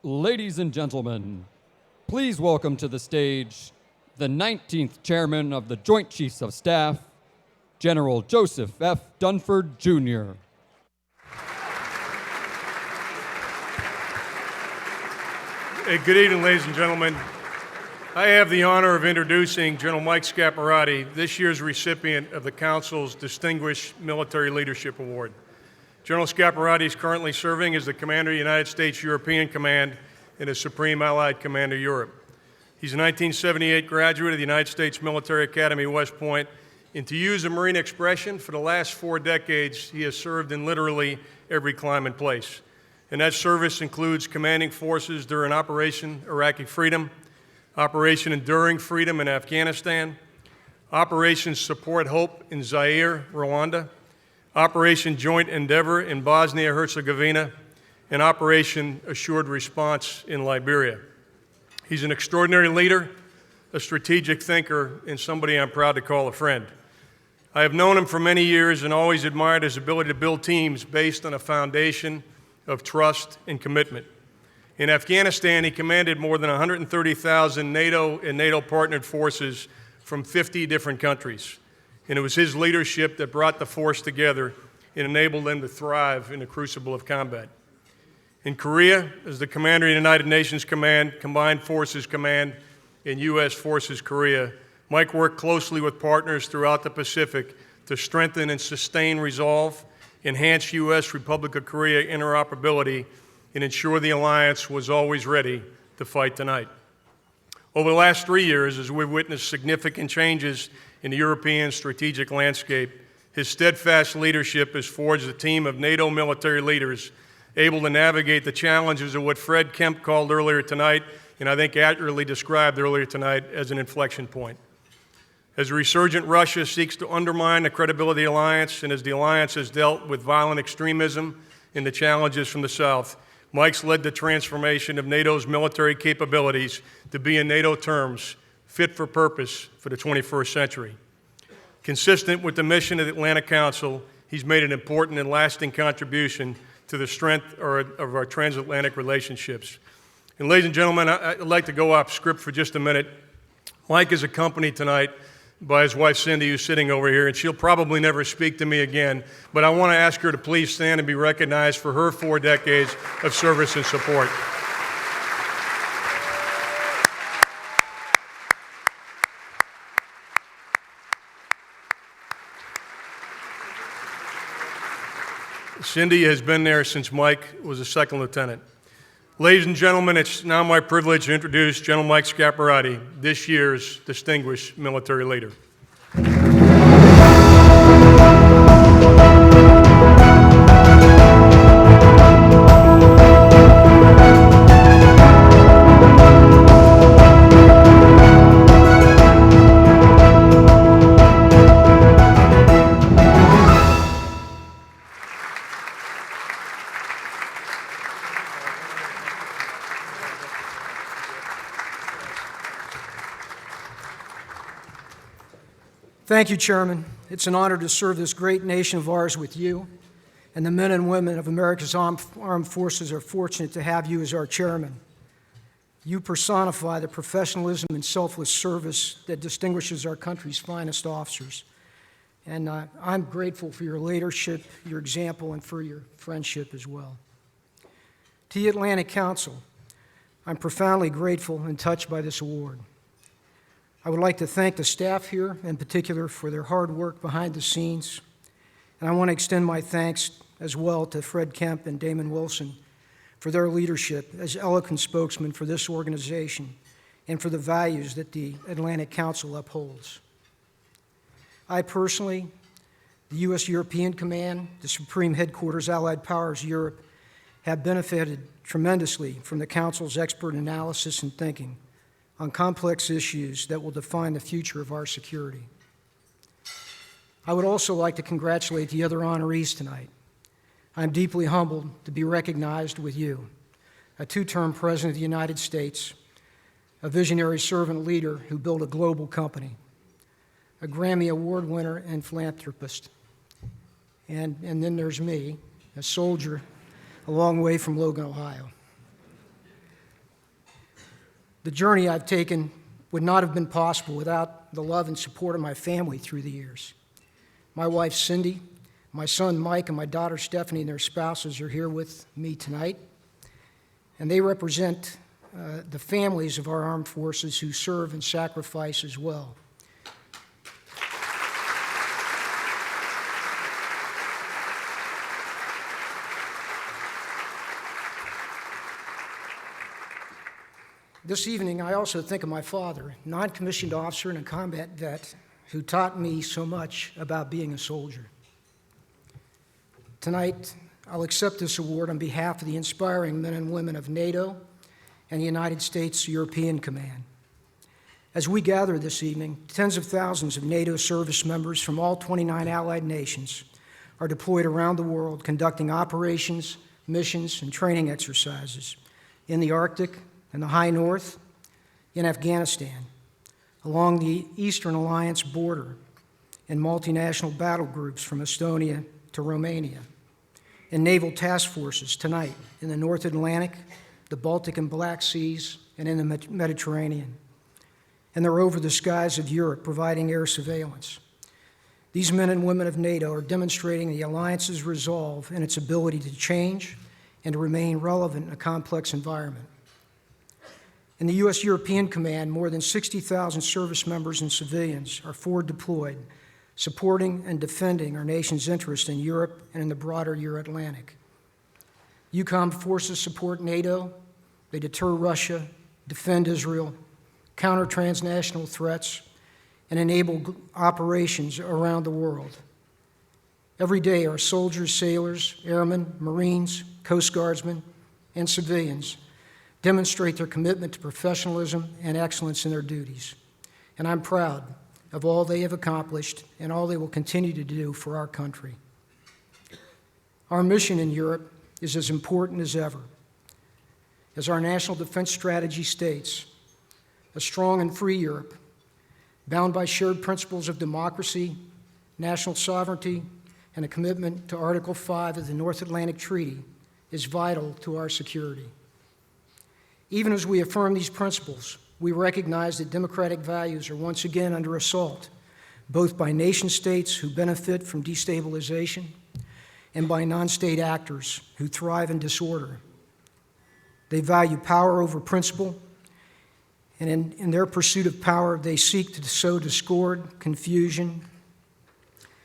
Ladies and gentlemen, please welcome to the stage the 19th Chairman of the Joint Chiefs of Staff, General Joseph F. Dunford, Jr. Hey, good evening, ladies and gentlemen. I have the honor of introducing General Mike Scaparrotti, this year's recipient of the Council's Distinguished Military Leadership Award. General Scaparrotti is currently serving as the Commander of the United States European Command and as Supreme Allied Commander Europe. He's a 1978 graduate of the United States Military Academy, West Point, and to use a Marine expression, for the last 4 decades, he has served in literally every clime and place. And that service includes commanding forces during Operation Iraqi Freedom, Operation Enduring Freedom in Afghanistan, Operation Support Hope in Zaire, Rwanda, Operation Joint Endeavor in Bosnia-Herzegovina, and Operation Assured Response in Liberia. He's an extraordinary leader, a strategic thinker, and somebody I'm proud to call a friend. I have known him for many years and always admired his ability to build teams based on a foundation of trust and commitment. In Afghanistan, he commanded more than 130,000 NATO and NATO-partnered forces from 50 different countries. And it was his leadership that brought the force together and enabled them to thrive in the crucible of combat. In Korea, as the commander of the United Nations Command, Combined Forces Command, and U.S. Forces Korea, Mike worked closely with partners throughout the Pacific to strengthen and sustain resolve, enhance U.S. Republic of Korea interoperability, and ensure the alliance was always ready to fight tonight. Over the last 3 years, as we've witnessed significant changes in the European strategic landscape, his steadfast leadership has forged a team of NATO military leaders able to navigate the challenges of what Fred Kemp called earlier tonight, and I think accurately described earlier tonight, as an inflection point. As resurgent Russia seeks to undermine the credibility of the alliance, and as the alliance has dealt with violent extremism and the challenges from the South, Mike's led the transformation of NATO's military capabilities to be, in NATO terms, fit for purpose for the 21st century. Consistent with the mission of the Atlantic Council, he's made an important and lasting contribution to the strength of our transatlantic relationships. And ladies and gentlemen, I'd like to go off script for just a minute. Mike is accompanied tonight by his wife Cindy, who's sitting over here, and she'll probably never speak to me again, but I want to ask her to please stand and be recognized for her 4 decades of service and support. Cindy has been there since Mike was a second lieutenant. Ladies and gentlemen, it's now my privilege to introduce General Mike Scaparrotti, this year's Distinguished Military Leader. Thank you, Chairman. It's an honor to serve this great nation of ours with you, and the men and women of America's armed forces are fortunate to have you as our chairman. You personify the professionalism and selfless service that distinguishes our country's finest officers. And I'm grateful for your leadership, your example, and for your friendship as well. To the Atlantic Council, I'm profoundly grateful and touched by this award. I would like to thank the staff here, in particular, for their hard work behind the scenes, And I want to extend my thanks as well to Fred Kemp and Damon Wilson for their leadership as eloquent spokesmen for this organization and for the values that the Atlantic Council upholds. I personally, the U.S. European Command, the Supreme Headquarters, Allied Powers Europe, have benefited tremendously from the Council's expert analysis and thinking on complex issues that will define the future of our security. I would also like to congratulate the other honorees tonight. I'm deeply humbled to be recognized with you, a two-term President of the United States, a visionary servant leader who built a global company, a Grammy Award winner and philanthropist. And then there's me, a soldier a long way from Logan, Ohio. The journey I've taken would not have been possible without the love and support of my family through the years. My wife, Cindy, my son, Mike, and my daughter, Stephanie, and their spouses are here with me tonight. And they represent the families of our armed forces who serve and sacrifice as well. This evening, I also think of my father, non-commissioned officer and a combat vet, who taught me so much about being a soldier. Tonight, I'll accept this award on behalf of the inspiring men and women of NATO and the United States European Command. As we gather this evening, tens of thousands of NATO service members from all 29 allied nations are deployed around the world conducting operations, missions, and training exercises in the Arctic, in the High North, in Afghanistan, along the Eastern Alliance border, in multinational battle groups from Estonia to Romania, in naval task forces tonight in the North Atlantic, the Baltic and Black Seas, and in the Mediterranean. And they're over the skies of Europe providing air surveillance. These men and women of NATO are demonstrating the alliance's resolve and its ability to change and to remain relevant in a complex environment. In the U.S. European Command, more than 60,000 service members and civilians are forward deployed, supporting and defending our nation's interest in Europe and in the broader Euro-Atlantic. EUCOM forces support NATO, they deter Russia, defend Israel, counter transnational threats, and enable operations around the world. Every day, our soldiers, sailors, airmen, Marines, Coast Guardsmen, and civilians demonstrate their commitment to professionalism and excellence in their duties. And I'm proud of all they have accomplished and all they will continue to do for our country. Our mission in Europe is as important as ever. As our national defense strategy states, a strong and free Europe, bound by shared principles of democracy, national sovereignty, and a commitment to Article 5 of the North Atlantic Treaty, is vital to our security. Even as we affirm these principles, we recognize that democratic values are once again under assault, both by nation-states who benefit from destabilization and by non-state actors who thrive in disorder. They value power over principle, and in their pursuit of power, they seek to sow discord, confusion,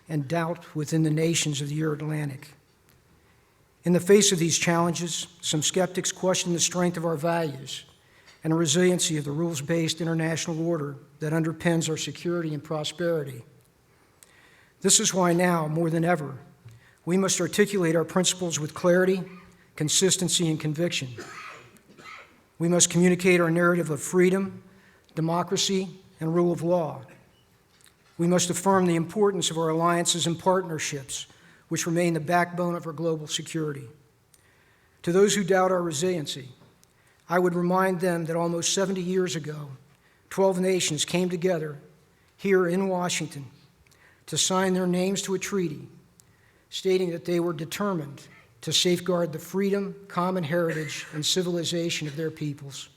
and doubt within the nations of the Euro-Atlantic. In the face of these challenges, some skeptics question the strength of our values and the resiliency of the rules-based international order that underpins our security and prosperity. This is why now, more than ever, we must articulate our principles with clarity, consistency, and conviction. We must communicate our narrative of freedom, democracy, and rule of law. We must affirm the importance of our alliances and partnerships, which remain the backbone of our global security. To those who doubt our resiliency, I would remind them that almost 70 years ago, 12 nations came together here in Washington to sign their names to a treaty stating that they were determined to safeguard the freedom, common heritage, and civilization of their peoples.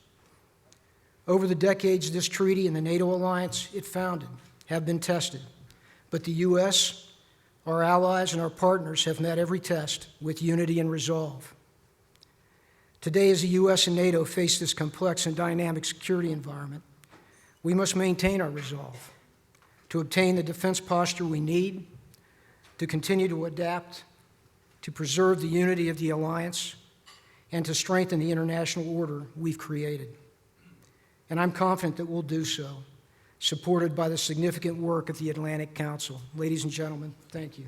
Over the decades, this treaty and the NATO alliance it founded have been tested, but the U.S., our allies, and our partners have met every test with unity and resolve. Today, as the U.S. and NATO face this complex and dynamic security environment, we must maintain our resolve to obtain the defense posture we need, to continue to adapt, to preserve the unity of the alliance, and to strengthen the international order we've created. And I'm confident that we'll do so, supported by the significant work of the Atlantic Council. Ladies and gentlemen, thank you.